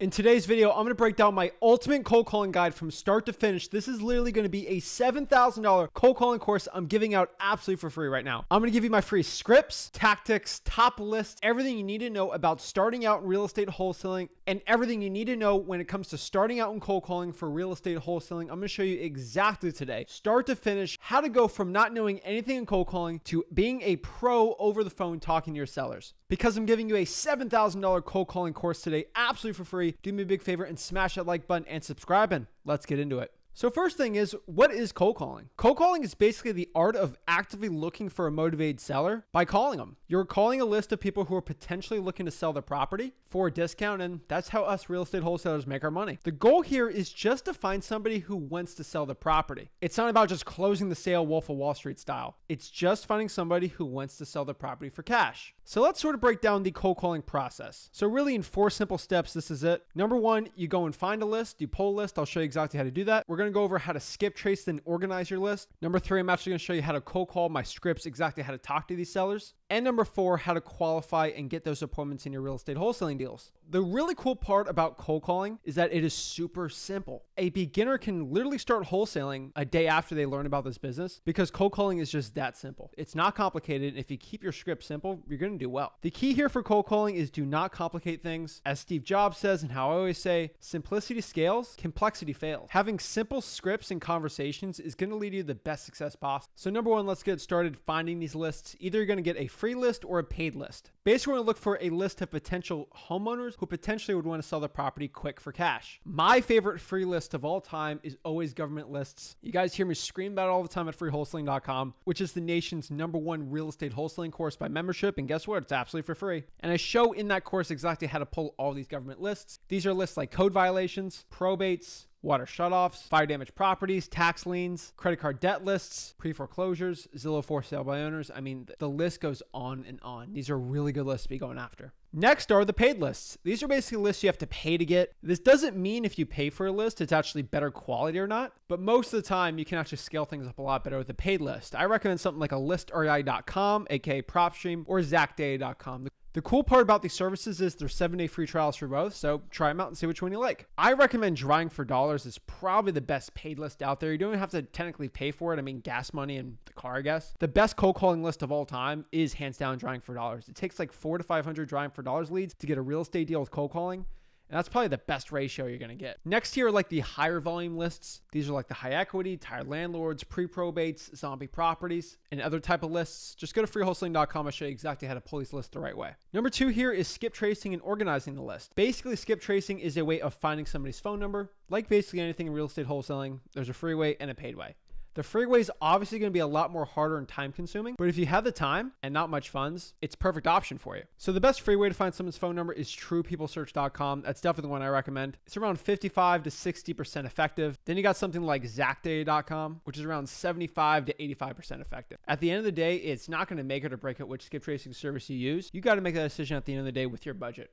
In today's video, I'm going to break down my ultimate cold calling guide from start to finish. This is literally going to be a $7,000 cold calling course I'm giving out absolutely for free right now. I'm going to give you my free scripts, tactics, top lists, everything you need to know about starting out in real estate wholesaling, and everything you need to know when it comes to starting out in cold calling for real estate wholesaling. I'm going to show you exactly today, start to finish, how to go from not knowing anything in cold calling to being a pro over the phone talking to your sellers. Because I'm giving you a $7,000 cold calling course today, absolutely for free, do me a big favor and smash that like button and subscribe, and let's get into it. So first thing is, what is cold calling? Cold calling is basically the art of actively looking for a motivated seller by calling them. You're calling a list of people who are potentially looking to sell their property for a discount, and that's how us real estate wholesalers make our money. The goal here is just to find somebody who wants to sell the property. It's not about just closing the sale Wolf of Wall Street style. It's just finding somebody who wants to sell the property for cash. So let's sort of break down the cold calling process. So really in 4 simple steps, this is it. Number 1, you go and find a list, you pull a list. I'll show you exactly how to do that. We're going to go over how to skip trace and organize your list. Number 3, I'm actually going to show you how to cold call my scripts, exactly how to talk to these sellers. And number 4, how to qualify and get those appointments in your real estate wholesaling deals. The really cool part about cold calling is that it is super simple. A beginner can literally start wholesaling a day after they learn about this business because cold calling is just that simple. It's not complicated. And if you keep your script simple, you're going to do well. The key here for cold calling is do not complicate things. As Steve Jobs says, and how I always say, simplicity scales, complexity fails. Having simple scripts and conversations is going to lead you to the best success possible. So number 1, let's get started finding these lists. Either you're going to get a free list or a paid list. Basically, we're going to look for a list of potential homeowners who potentially would want to sell their property quick for cash. My favorite free list of all time is always government lists. You guys hear me scream about it all the time at freewholesaling.com, which is the nation's #1 real estate wholesaling course by membership. And guess what? It's absolutely for free. And I show in that course exactly how to pull all these government lists. These are lists like code violations, probates, water shutoffs, fire damage properties, tax liens, credit card debt lists, pre-foreclosures, Zillow for sale by owners. I mean, the list goes on and on. These are really good lists to be going after. Next are the paid lists. These are basically lists you have to pay to get. This doesn't mean if you pay for a list, it's actually better quality or not, but most of the time you can actually scale things up a lot better with a paid list. I recommend something like a listrei.com, aka PropStream, or ZachGinn.com. The cool part about these services is there's 7-day free trials for both, so try them out and see which one you like. I recommend Drawing for Dollars is probably the best paid list out there. You don't have to technically pay for it. I mean, gas money and the car, I guess. The best cold calling list of all time is hands down Drawing for Dollars. It takes like 400 to 500 Drawing for Dollars leads to get a real estate deal with cold calling. And that's probably the best ratio you're going to get. Next here are like the higher volume lists. These are like the high equity, tired landlords, pre-probates, zombie properties, and other type of lists. Just go to freewholesaling.com. I'll show you exactly how to pull these lists the right way. Number 2 here is skip tracing and organizing the list. Basically, skip tracing is a way of finding somebody's phone number. Like basically anything in real estate wholesaling, there's a free way and a paid way. The free way is obviously going to be a lot more harder and time consuming, but if you have the time and not much funds, it's a perfect option for you. So the best free way to find someone's phone number is truepeoplesearch.com. That's definitely the one I recommend. It's around 55 to 60% effective. Then you got something like Zachdata.com, which is around 75 to 85% effective. At the end of the day, it's not going to make it or break it which skip tracing service you use. You got to make that decision at the end of the day with your budget.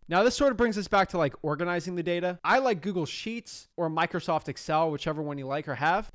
Now, this sort of brings us back to like organizing the data. I like Google Sheets or Microsoft Excel, whichever one you like or have.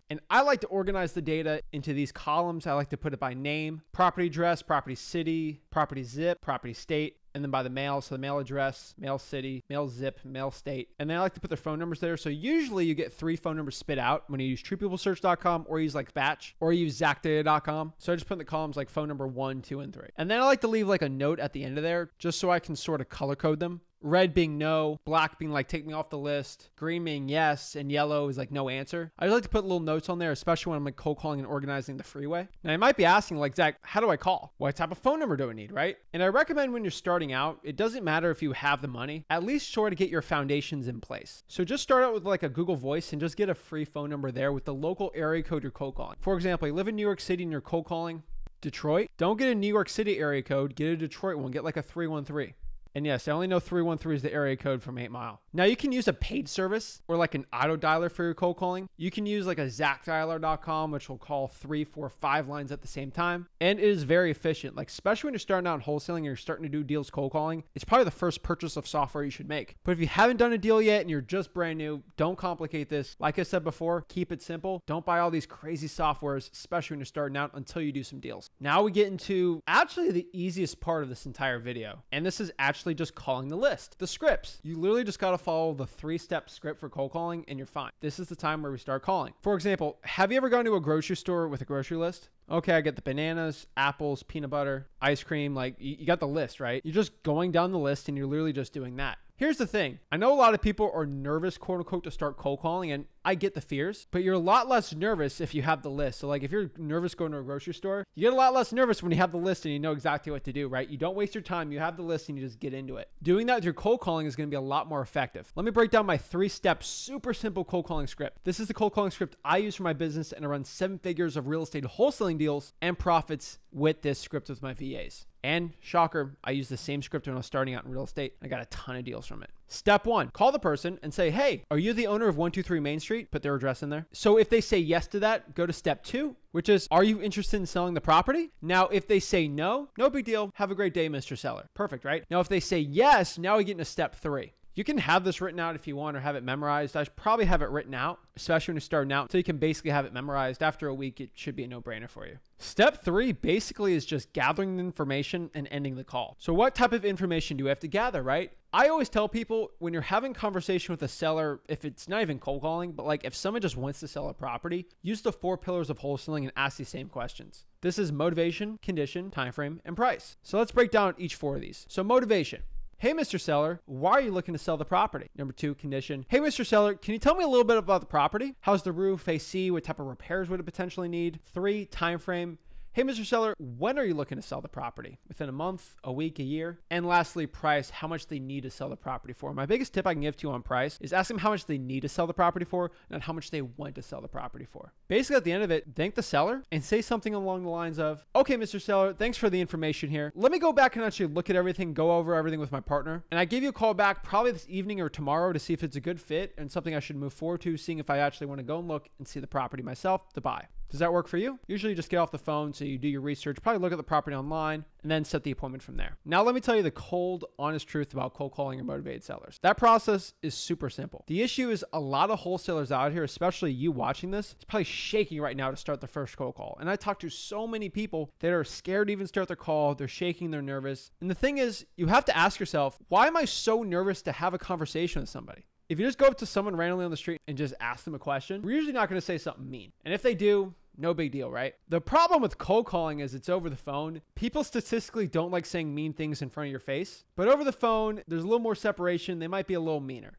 And I like to organize the data into these columns. I like to put it by name, property address, property city, property zip, property state, and then by the mail. So the mail address, mail city, mail zip, mail state. And then I like to put their phone numbers there. So usually you get 3 phone numbers spit out when you use truepeoplesearch.com or use like Batch or use Zachdata.com. So I just put in the columns like phone number 1, 2, and 3. And then I like to leave like a note at the end of there just so I can sort of color code them. Red being no, black being like take me off the list, green being yes, and yellow is like no answer. I like to put little notes on there, especially when I'm like cold calling and organizing the freeway. Now you might be asking like, Zach, how do I call? What type of phone number do I need, right? And I recommend when you're starting out, it doesn't matter if you have the money, at least sort of get your foundations in place. So just start out with like a Google Voice and just get a free phone number there with the local area code you're cold calling. For example, you live in New York City and you're cold calling Detroit. Don't get a New York City area code, get a Detroit one, get like a 313. And yes, I only know 313 is the area code from 8 Mile. Now you can use a paid service or like an auto dialer for your cold calling. You can use like a ZachDialer.com, which will call 3, 4, 5 lines at the same time. And it is very efficient. Like especially when you're starting out in wholesaling and you're starting to do deals cold calling, it's probably the first purchase of software you should make. But if you haven't done a deal yet and you're just brand new, don't complicate this. Like I said before, keep it simple. Don't buy all these crazy softwares, especially when you're starting out, until you do some deals. Now we get into actually the easiest part of this entire video. And this is actually actually just calling the list, the scripts. You literally just got to follow the 3-step script for cold calling and you're fine. This is the time where we start calling. For example, have you ever gone to a grocery store with a grocery list? Okay, I get the bananas, apples, peanut butter, ice cream. Like you got the list, right? You're just going down the list and you're literally just doing that. Here's the thing. I know a lot of people are nervous, quote unquote, to start cold calling, and I get the fears, but you're a lot less nervous if you have the list. So like if you're nervous going to a grocery store, you get a lot less nervous when you have the list and you know exactly what to do, right? You don't waste your time. You have the list and you just get into it. Doing that with your cold calling is going to be a lot more effective. Let me break down my 3-step, super simple cold calling script. This is the cold calling script I use for my business, and I run 7 figures of real estate wholesaling deals and profits with this script with my VAs. And shocker, I used the same script when I was starting out in real estate. I got a ton of deals from it. Step 1, call the person and say, hey, are you the owner of 123 Main Street? Put their address in there. So if they say yes to that, go to step 2, which is, are you interested in selling the property? Now, if they say no, no big deal. Have a great day, Mr. Seller. Perfect, right? Now, if they say yes, now we get into step 3. You can have this written out if you want or have it memorized. I should probably have it written out, especially when you're starting out, so you can basically have it memorized. After a week, it should be a no-brainer for you. Step 3 basically is just gathering the information and ending the call. So what type of information do you have to gather, right? I always tell people when you're having conversation with a seller, if it's not even cold calling, but like if someone just wants to sell a property, use the 4 pillars of wholesaling and ask these same questions. This is motivation, condition, time frame, and price. So let's break down each 4 of these. So motivation. Hey, Mr. Seller, why are you looking to sell the property? Number 2, condition. Hey, Mr. Seller, can you tell me a little bit about the property? How's the roof, AC, what type of repairs would it potentially need? 3, time frame. Hey, Mr. Seller, when are you looking to sell the property? Within a month, a week, a year? And lastly, price, how much they need to sell the property for. My biggest tip I can give to you on price is ask them how much they need to sell the property for, not how much they want to sell the property for. Basically, at the end of it, thank the seller and say something along the lines of, okay, Mr. Seller, thanks for the information here. Let me go back and actually look at everything, go over everything with my partner. And I give you a call back probably this evening or tomorrow to see if it's a good fit and something I should move forward to, seeing if I actually want to go and look and see the property myself to buy. Does that work for you? Usually just get off the phone, so you do your research, probably look at the property online, and then set the appointment from there. Now let me tell you the cold, honest truth about cold calling and motivated sellers. That process is super simple. The issue is a lot of wholesalers out here, especially you watching this, is probably shaking right now to start their first cold call. And I talk to so many people that are scared to even start their call. They're shaking, they're nervous. And the thing is, you have to ask yourself, why am I so nervous to have a conversation with somebody? If you just go up to someone randomly on the street and just ask them a question, we're usually not going to say something mean. And if they do, no big deal, right? The problem with cold calling is it's over the phone. People statistically don't like saying mean things in front of your face, but over the phone, there's a little more separation. They might be a little meaner.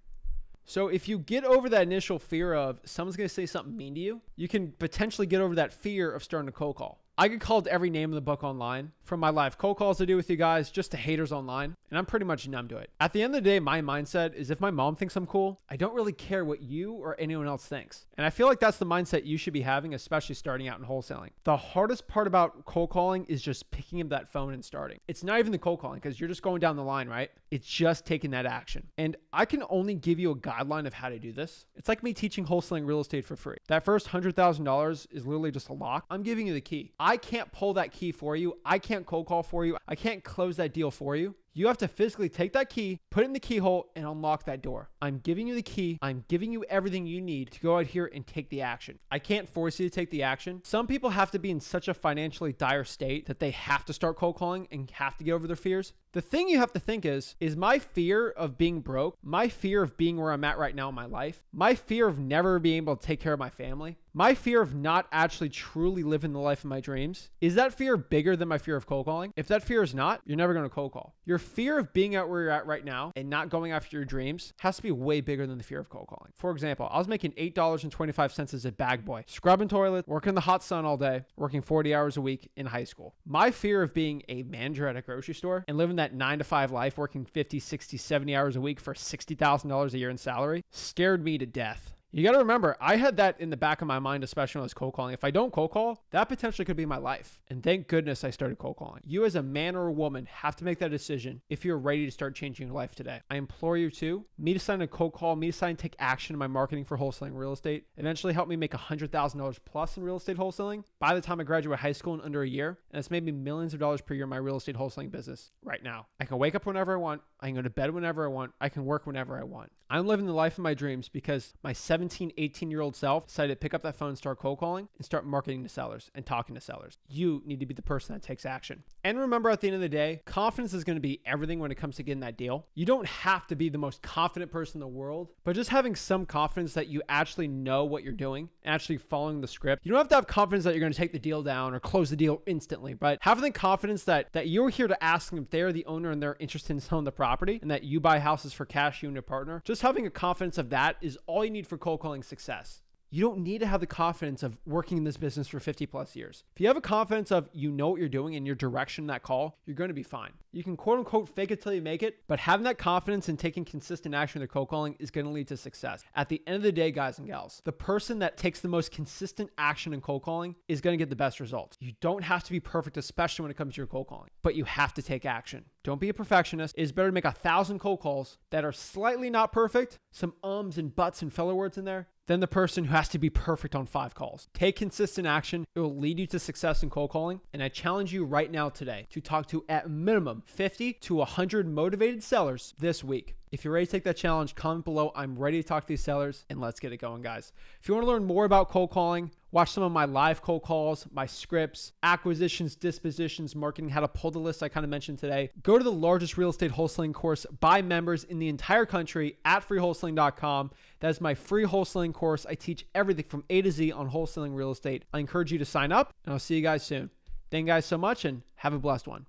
So if you get over that initial fear of someone's going to say something mean to you, you can potentially get over that fear of starting a cold call. I get called every name in the book online, from my live cold calls I do with you guys, just to haters online, and I'm pretty much numb to it. At the end of the day, my mindset is if my mom thinks I'm cool, I don't really care what you or anyone else thinks. And I feel like that's the mindset you should be having, especially starting out in wholesaling. The hardest part about cold calling is just picking up that phone and starting. It's not even the cold calling because you're just going down the line, right? It's just taking that action. And I can only give you a guideline of how to do this. It's like me teaching wholesaling real estate for free. That first $100,000 is literally just a lock. I'm giving you the key. I can't pull that key for you. I can't cold call for you. I can't close that deal for you. You have to physically take that key, put it in the keyhole, and unlock that door. I'm giving you the key. I'm giving you everything you need to go out here and take the action. I can't force you to take the action. Some people have to be in such a financially dire state that they have to start cold calling and have to get over their fears. The thing you have to think is my fear of being broke, my fear of being where I'm at right now in my life, my fear of never being able to take care of my family, my fear of not actually truly living the life of my dreams, is that fear bigger than my fear of cold calling? If that fear is not, you're never going to cold call. Your fear of being out where you're at right now and not going after your dreams has to be way bigger than the fear of cold calling. For example, I was making $8.25 as a bag boy, scrubbing toilets, working in the hot sun all day, working 40 hours a week in high school. My fear of being a manager at a grocery store and living that 9-to-5 life, working 50, 60, 70 hours a week for $60,000 a year in salary scared me to death. You got to remember, I had that in the back of my mind, especially when I was cold calling. If I don't cold call, that potentially could be my life. And thank goodness I started cold calling. You as a man or a woman have to make that decision if you're ready to start changing your life today. I implore you to. Me to sign a cold call, me to sign take action in my marketing for wholesaling real estate, eventually help me make $100,000 plus in real estate wholesaling by the time I graduate high school in under a year. And it's made me millions of dollars per year in my real estate wholesaling business right now. I can wake up whenever I want. I can go to bed whenever I want. I can work whenever I want. I'm living the life of my dreams because my 7 17, 18-year-old self decided to pick up that phone and start cold calling and start marketing to sellers and talking to sellers. You need to be the person that takes action. And remember, at the end of the day, confidence is going to be everything when it comes to getting that deal. You don't have to be the most confident person in the world, but just having some confidence that you actually know what you're doing, actually following the script. You don't have to have confidence that you're going to take the deal down or close the deal instantly, but having the confidence that you're here to ask them if they're the owner and they're interested in selling the property and that you buy houses for cash, you and your partner. Just having a confidence of that is all you need for cold calling success. You don't need to have the confidence of working in this business for 50 plus years. If you have a confidence of you know what you're doing and your direction in that call, you're going to be fine. You can quote unquote fake it till you make it, but having that confidence and taking consistent action with cold calling is going to lead to success. At the end of the day, guys and gals, the person that takes the most consistent action in cold calling is going to get the best results. You don't have to be perfect, especially when it comes to your cold calling, but you have to take action. Don't be a perfectionist. It's better to make 1,000 cold calls that are slightly not perfect, some ums and buts and filler words in there, than the person who has to be perfect on 5 calls. Take consistent action. It will lead you to success in cold calling. And I challenge you right now today to talk to at minimum 50 to 100 motivated sellers this week. If you're ready to take that challenge, comment below. I'm ready to talk to these sellers and let's get it going, guys. If you want to learn more about cold calling, watch some of my live cold calls, my scripts, acquisitions, dispositions, marketing, how to pull the list I kind of mentioned today. Go to the largest real estate wholesaling course by members in the entire country at freewholesaling.com. That is my free wholesaling course. I teach everything from A to Z on wholesaling real estate. I encourage you to sign up and I'll see you guys soon. Thank you guys so much and have a blessed one.